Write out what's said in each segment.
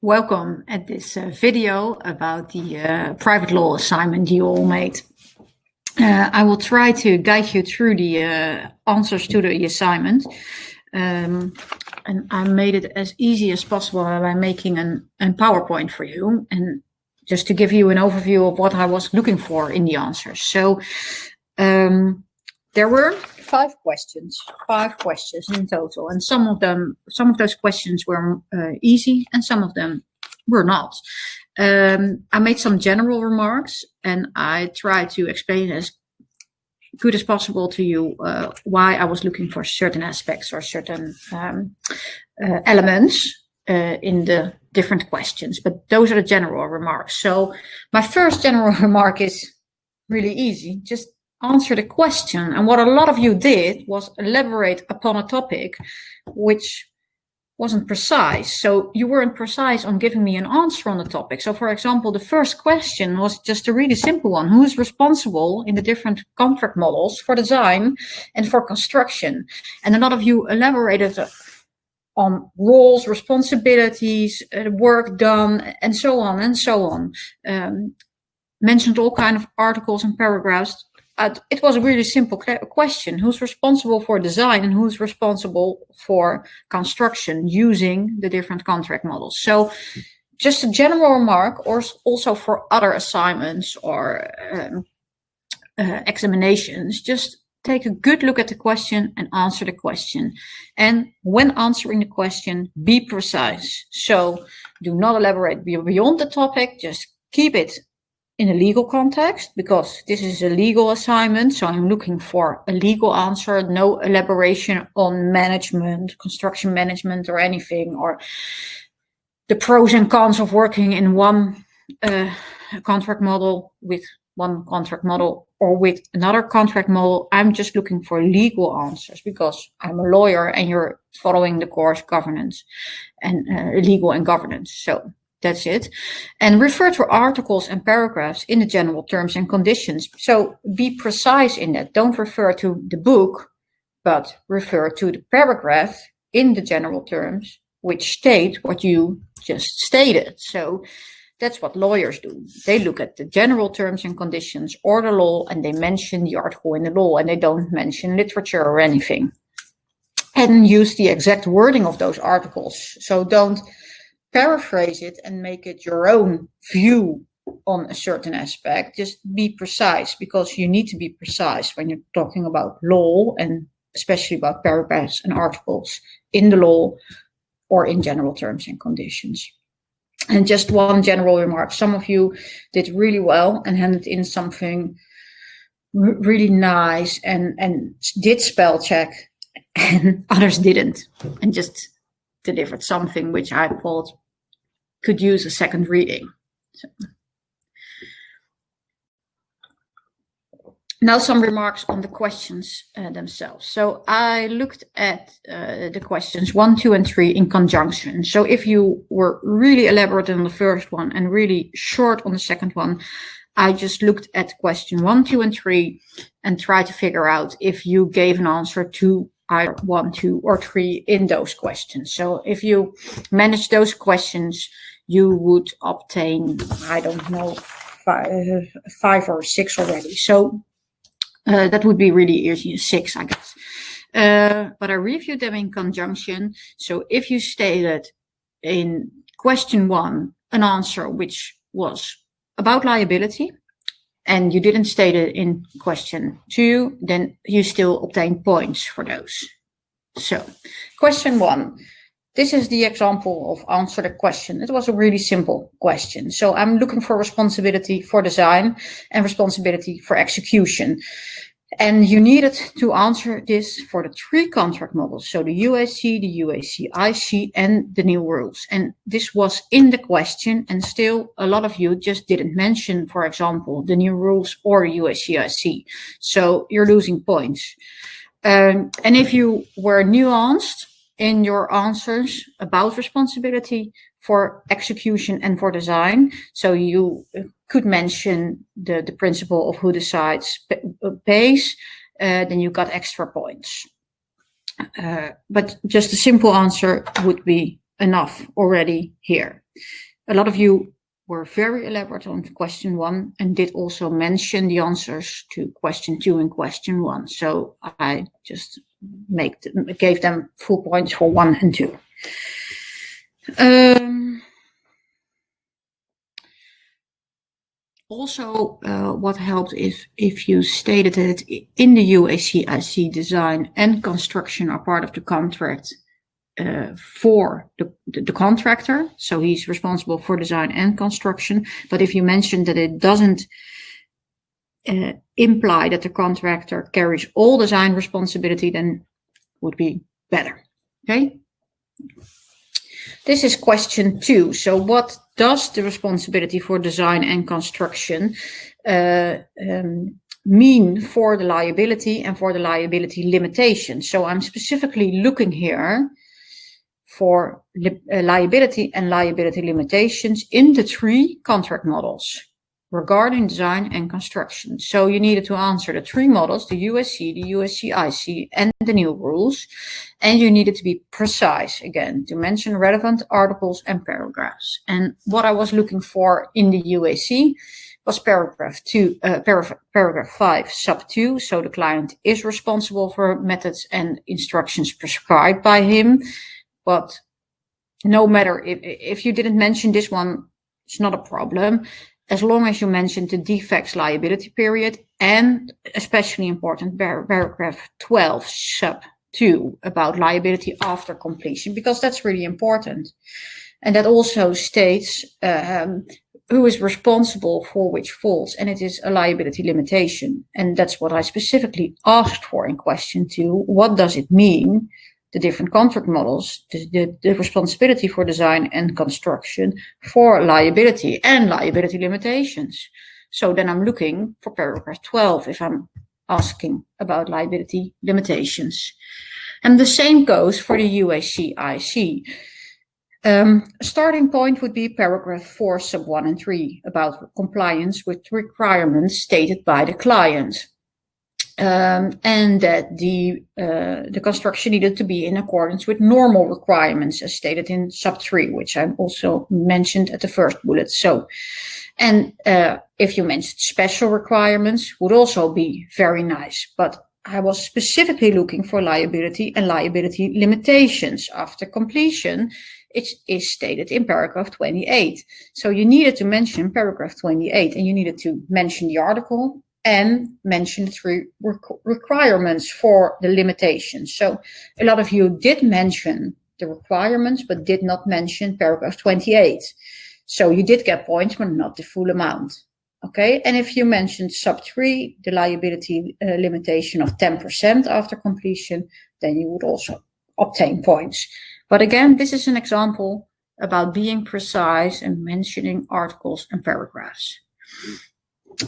Welcome at this video about the private law assignment you all made. I will try to guide you through the answers to the assignment. And I made it as easy as possible by making a PowerPoint for you, and just to give you an overview of what I was looking for in the answers. So there were five questions in total, and some of those questions were easy, and some of them were not. I made some general remarks, and I tried to explain as good as possible to you why I was looking for certain aspects or certain elements in the different questions. But those are the general remarks. So my first general remark is really easy. Just answer the question. And what a lot of you did was elaborate upon a topic which wasn't precise. So you weren't precise on giving me an answer on the topic. So for example, the first question was just a really simple one. Who's responsible in the different contract models for design and for construction? And a lot of you elaborated on roles, responsibilities, work done, and so on and so on. Mentioned all kinds of articles and paragraphs. It was a really simple question. Who's responsible for design and who's responsible for construction using the different contract models? So just a general remark, or also for other assignments or examinations, just take a good look at the question and answer the question. And when answering the question, be precise. So do not elaborate beyond the topic, just keep it in a legal context, because this is a legal assignment. So I'm looking for a legal answer, no elaboration on management, construction management or anything, or the pros and cons of working in one contract model with one contract model or with another contract model. I'm just looking for legal answers because I'm a lawyer and you're following the course governance and legal and governance. So that's it. And refer to articles and paragraphs in the general terms and conditions. So be precise in that. Don't refer to the book, but refer to the paragraph in the general terms, which state what you just stated. So that's what lawyers do. They look at the general terms and conditions or the law, and they mention the article in the law, and they don't mention literature or anything. And use the exact wording of those articles. So don't paraphrase it and make it your own view on a certain aspect. Just be precise, because you need to be precise when you're talking about law, and especially about paragraphs and articles in the law or in general terms and conditions. And just one general remark. Some of you did really well and handed in something really nice and did spell check, and others didn't, and just delivered something which I thought could use a second reading. So. Now some remarks on the questions themselves. So I looked at the questions 1, 2, and 3 in conjunction. So if you were really elaborate on the first one and really short on the second one, I just looked at question 1, 2, and 3 and tried to figure out if you gave an answer to either 1, 2, or 3 in those questions. So if you manage those questions, you would obtain, I don't know, 5 or 6 already. So that would be really easy, 6, I guess. But I reviewed them in conjunction. So if you stated in question 1 an answer which was about liability, and you didn't state it in question 2, then you still obtain points for those. So question 1. This is the example of answer the question. It was a really simple question. So I'm looking for responsibility for design and responsibility for execution. And you needed to answer this for the 3 contract models. So the UAC, the UAC-IC, and the new rules. And this was in the question, and still a lot of you just didn't mention, for example, the new rules or UAC-IC. So you're losing points. And if you were nuanced in your answers about responsibility for execution and for design, so you could mention the principle of who decides pays, then you got extra points. But just a simple answer would be enough already here. A lot of you were very elaborate on question 1 and did also mention the answers to question 2 and question 1. So I just gave them full points for 1 and 2. Also, what helped if you stated that in the UAC-IC design and construction are part of the contract for the contractor. So he's responsible for design and construction. But if you mentioned that it doesn't imply that the contractor carries all design responsibility, then would be better. Okay. This is question 2. So what does the responsibility for design and construction mean for the liability and for the liability limitation? So I'm specifically looking here for liability and liability limitations in the 3 contract models regarding design and construction. So you needed to answer the 3 models, the USC, the USC-IC, and the new rules. And you needed to be precise, again, to mention relevant articles and paragraphs. And what I was looking for in the UAC was paragraph 5, sub 2. So the client is responsible for methods and instructions prescribed by him. But no matter if you didn't mention this one, it's not a problem. As long as you mentioned the defects liability period and especially important paragraph 12 sub 2 about liability after completion, because that's really important. And that also states who is responsible for which faults, and it is a liability limitation. And that's what I specifically asked for in question 2. What does it mean? The different contract models, the responsibility for design and construction for liability and liability limitations. So then I'm looking for paragraph 12 if I'm asking about liability limitations. And the same goes for the UAC-IC. A starting point would be paragraph 4 sub 1 and 3 about compliance with requirements stated by the client. And that the construction needed to be in accordance with normal requirements as stated in sub 3, which I also mentioned at the first bullet. So, and if you mentioned special requirements would also be very nice, but I was specifically looking for liability and liability limitations after completion. It is stated in paragraph 28. So you needed to mention paragraph 28 and you needed to mention the article and mention the 3 requirements for the limitations. So a lot of you did mention the requirements, but did not mention paragraph 28. So you did get points, but not the full amount. Okay, and if you mentioned sub 3, the liability limitation of 10% after completion, then you would also obtain points. But again, this is an example about being precise and mentioning articles and paragraphs.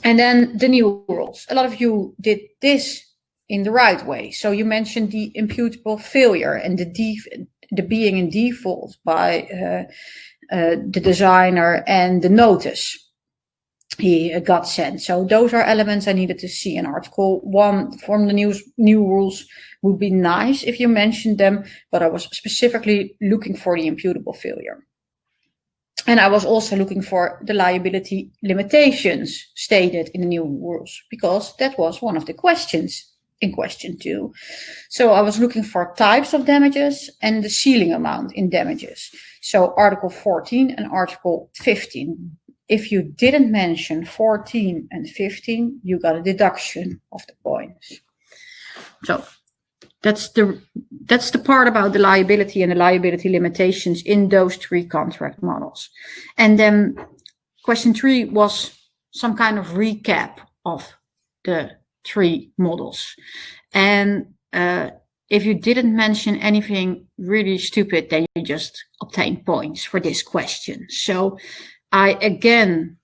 And then the new rules. A lot of you did this in the right way. So you mentioned the imputable failure and the being in default by the designer and the notice he got sent. So those are elements I needed to see in article 1 from the new rules. Would be nice if you mentioned them, but I was specifically looking for the imputable failure. And I was also looking for the liability limitations stated in the new rules, because that was one of the questions in question 2. So I was looking for types of damages and the ceiling amount in damages. So article 14 and article 15. If you didn't mention 14 and 15, you got a deduction of the points. So that's the part about the liability and the liability limitations in those 3 contract models. And then question 3 was some kind of recap of the 3 models. And if you didn't mention anything really stupid, then you just obtain points for this question. So I again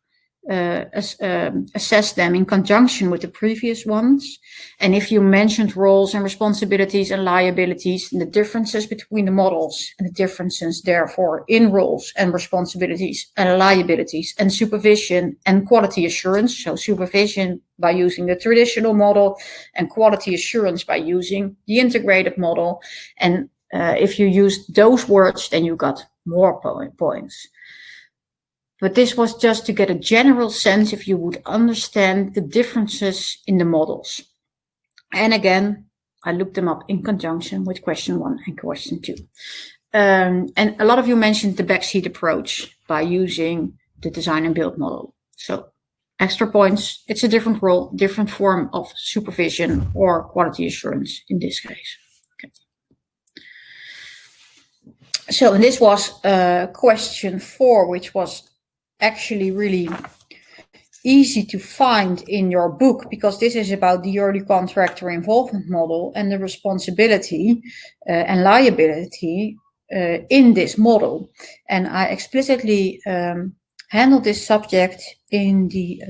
assess them in conjunction with the previous ones. And if you mentioned roles and responsibilities and liabilities and the differences between the models and the differences therefore in roles and responsibilities and liabilities and supervision and quality assurance. So supervision by using the traditional model and quality assurance by using the integrated model. And If you used those words, then you got more points. But this was just to get a general sense if you would understand the differences in the models. And again, I looked them up in conjunction with question 1 and question 2. And a lot of you mentioned the backseat approach by using the design and build model. So extra points, it's a different role, different form of supervision or quality assurance in this case. Okay. So and this was question 4, which was actually really easy to find in your book, because this is about the early contractor involvement model and the responsibility and liability in this model. And I explicitly handled this subject in the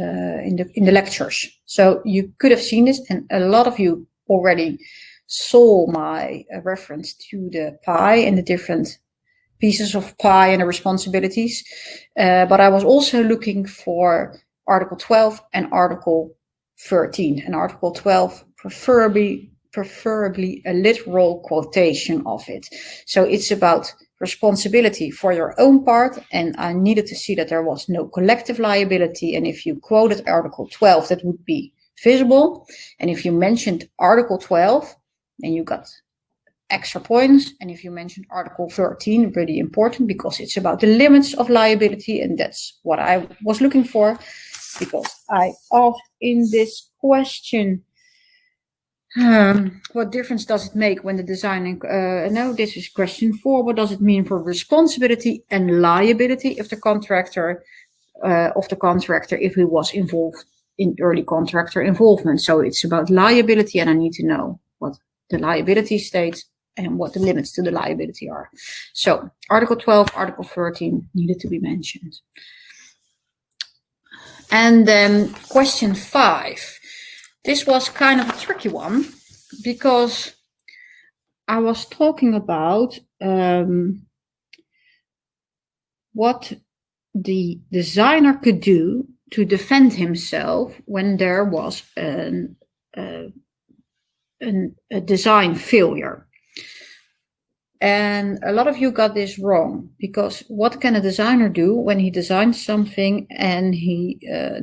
lectures. So you could have seen this, and a lot of you already saw my reference to the pie and the different pieces of pie and the responsibilities. But I was also looking for Article 12 and Article 13. And Article 12, preferably a literal quotation of it. So it's about responsibility for your own part, and I needed to see that there was no collective liability. And if you quoted Article 12, that would be visible. And if you mentioned Article 12, then you got extra points. And if you mentioned Article 13, really important, because it's about the limits of liability, and that's what I was looking for, because I asked in this question, what difference does it make when the designing, no, this is question 4, what does it mean for responsibility and liability if the contractor, if he was involved in early contractor involvement? So it's about liability, and I need to know what the liability states and what the limits to the liability are. So Article 12, Article 13 needed to be mentioned. And then question 5. This was kind of a tricky one, because I was talking about what the designer could do to defend himself when there was a design failure. And a lot of you got this wrong, because what can a designer do when he designs something and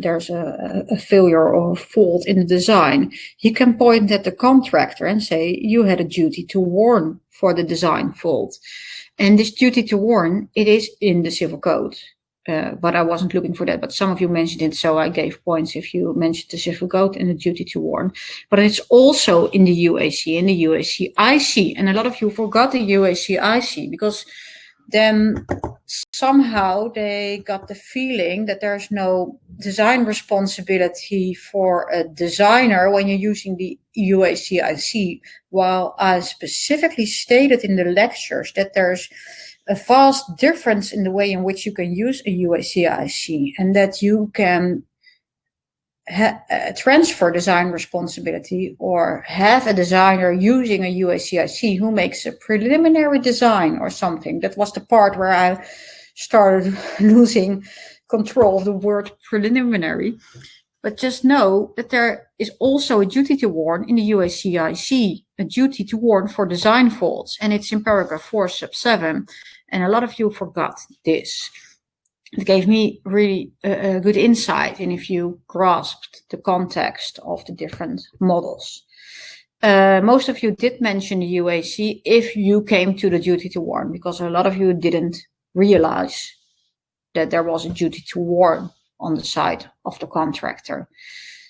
there's a failure or a fault in the design? He can point at the contractor and say, you had a duty to warn for the design fault. And this duty to warn, it is in the civil code. But I wasn't looking for that, but some of you mentioned it, so I gave points if you mentioned the civil code and the duty to warn. But it's also in the UAC and the UAC-IC, and a lot of you forgot the UAC-IC, because then somehow they got the feeling that there's no design responsibility for a designer when you're using the UAC-IC, while I specifically stated in the lectures that there's a vast difference in the way in which you can use a UAC-IC, and that you can transfer design responsibility or have a designer using a UAC-IC who makes a preliminary design or something. That was the part where I started losing control of the word preliminary. But just know that there is also a duty to warn in the UAC-IC, a duty to warn for design faults, and it's in paragraph 4 sub 7. And a lot of you forgot this. It gave me really a good insight in if you grasped the context of the different models. Most of you did mention the UAC if you came to the duty to warn, because a lot of you didn't realize that there was a duty to warn on the side of the contractor.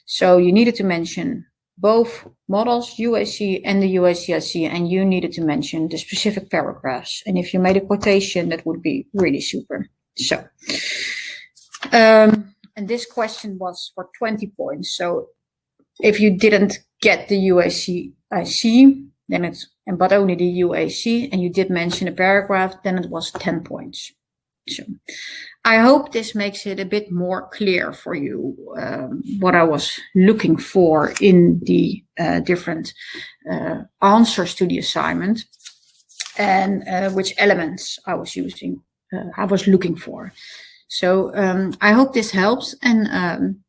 So you needed to mention both models, UAC and the UAC-IC, and you needed to mention the specific paragraphs. And if you made a quotation, that would be really super. So, and this question was for 20 points. So if you didn't get the UAC-IC, then it's, but only the UAC, and you did mention a paragraph, then it was 10 points. So I hope this makes it a bit more clear for you what I was looking for in the different answers to the assignment, and which elements I was using, I was looking for. So I hope this helps, and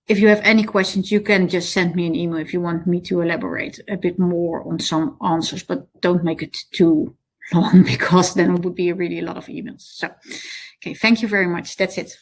if you have any questions, you can just send me an email if you want me to elaborate a bit more on some answers, but don't make it too long because then it would be really a lot of emails. So, okay, thank you very much. That's it.